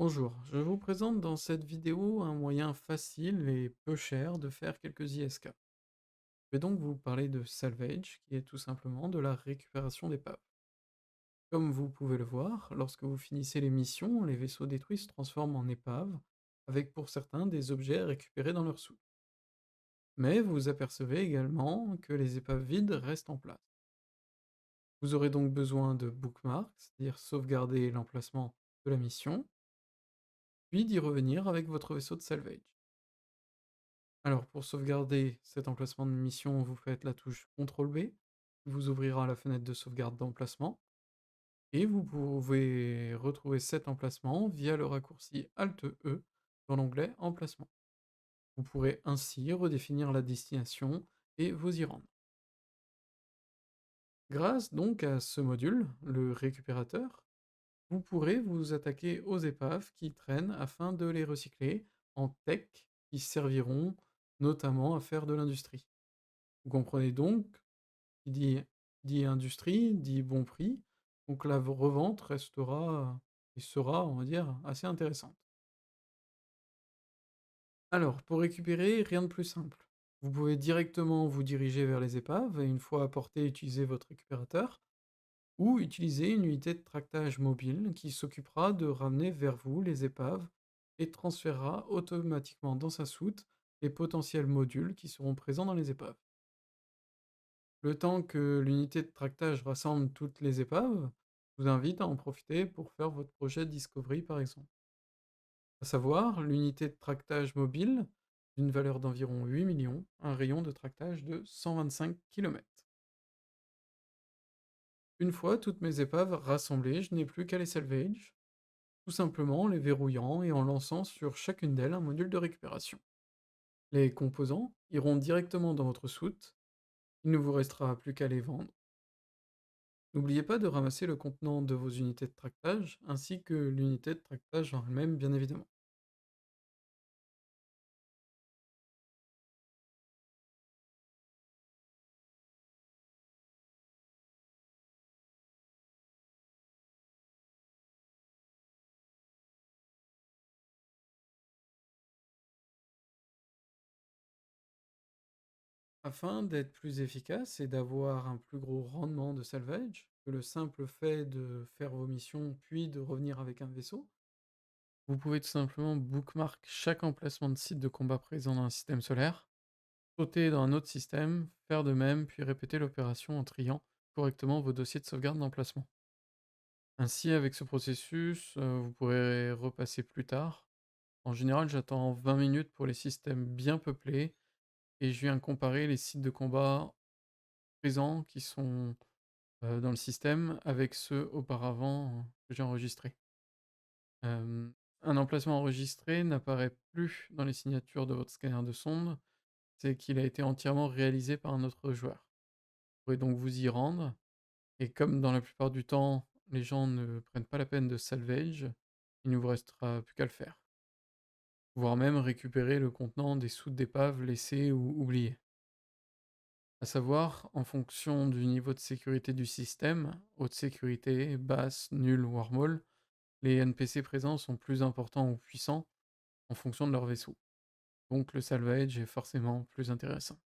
Bonjour, je vous présente dans cette vidéo un moyen facile et peu cher de faire quelques ISK. Je vais donc vous parler de salvage, qui est tout simplement de la récupération d'épaves. Comme vous pouvez le voir, lorsque vous finissez les missions, les vaisseaux détruits se transforment en épaves, avec pour certains des objets récupérés dans leur soute. Mais vous apercevez également que les épaves vides restent en place. Vous aurez donc besoin de bookmarks, c'est-à-dire sauvegarder l'emplacement de la mission, puis d'y revenir avec votre vaisseau de salvage. Alors, pour sauvegarder cet emplacement de mission, vous faites la touche CTRL-B, qui vous ouvrira la fenêtre de sauvegarde d'emplacement, et vous pouvez retrouver cet emplacement via le raccourci Alt-E dans l'onglet Emplacement. Vous pourrez ainsi redéfinir la destination et vous y rendre. Grâce donc à ce module, le récupérateur, vous pourrez vous attaquer aux épaves qui traînent afin de les recycler en tech qui serviront notamment à faire de l'industrie. Vous comprenez donc, qui dit industrie, dit bon prix, donc la revente restera et sera, on va dire, assez intéressante. Alors, pour récupérer, rien de plus simple. Vous pouvez directement vous diriger vers les épaves et une fois à portée, utiliser votre récupérateur ou utiliser une unité de tractage mobile qui s'occupera de ramener vers vous les épaves et transférera automatiquement dans sa soute les potentiels modules qui seront présents dans les épaves. Le temps que l'unité de tractage rassemble toutes les épaves, je vous invite à en profiter pour faire votre projet Discovery par exemple. À savoir, l'unité de tractage mobile, d'une valeur d'environ 8 millions, un rayon de tractage de 125 km. Une fois toutes mes épaves rassemblées, je n'ai plus qu'à les salvage, tout simplement en les verrouillant et en lançant sur chacune d'elles un module de récupération. Les composants iront directement dans votre soute, il ne vous restera plus qu'à les vendre. N'oubliez pas de ramasser le contenant de vos unités de tractage, ainsi que l'unité de tractage en elle-même, bien évidemment. Afin d'être plus efficace et d'avoir un plus gros rendement de salvage que le simple fait de faire vos missions puis de revenir avec un vaisseau, vous pouvez tout simplement bookmark chaque emplacement de site de combat présent dans un système solaire, sauter dans un autre système, faire de même, puis répéter l'opération en triant correctement vos dossiers de sauvegarde d'emplacement. Ainsi, avec ce processus, vous pourrez repasser plus tard. En général, j'attends 20 minutes pour les systèmes bien peuplés et je viens comparer les sites de combat présents qui sont, dans le système avec ceux auparavant, que j'ai enregistrés. Un emplacement enregistré n'apparaît plus dans les signatures de votre scanner de sonde, c'est qu'il a été entièrement réalisé par un autre joueur. Vous pourrez donc vous y rendre et comme dans la plupart du temps, les gens ne prennent pas la peine de salvage, il ne vous restera plus qu'à le faire. Voire même récupérer le contenant des soutes d'épave laissées ou oubliées. À savoir, en fonction du niveau de sécurité du système, haute sécurité, basse, nulle ou wormhole, les NPC présents sont plus importants ou puissants en fonction de leur vaisseau. Donc le salvage est forcément plus intéressant.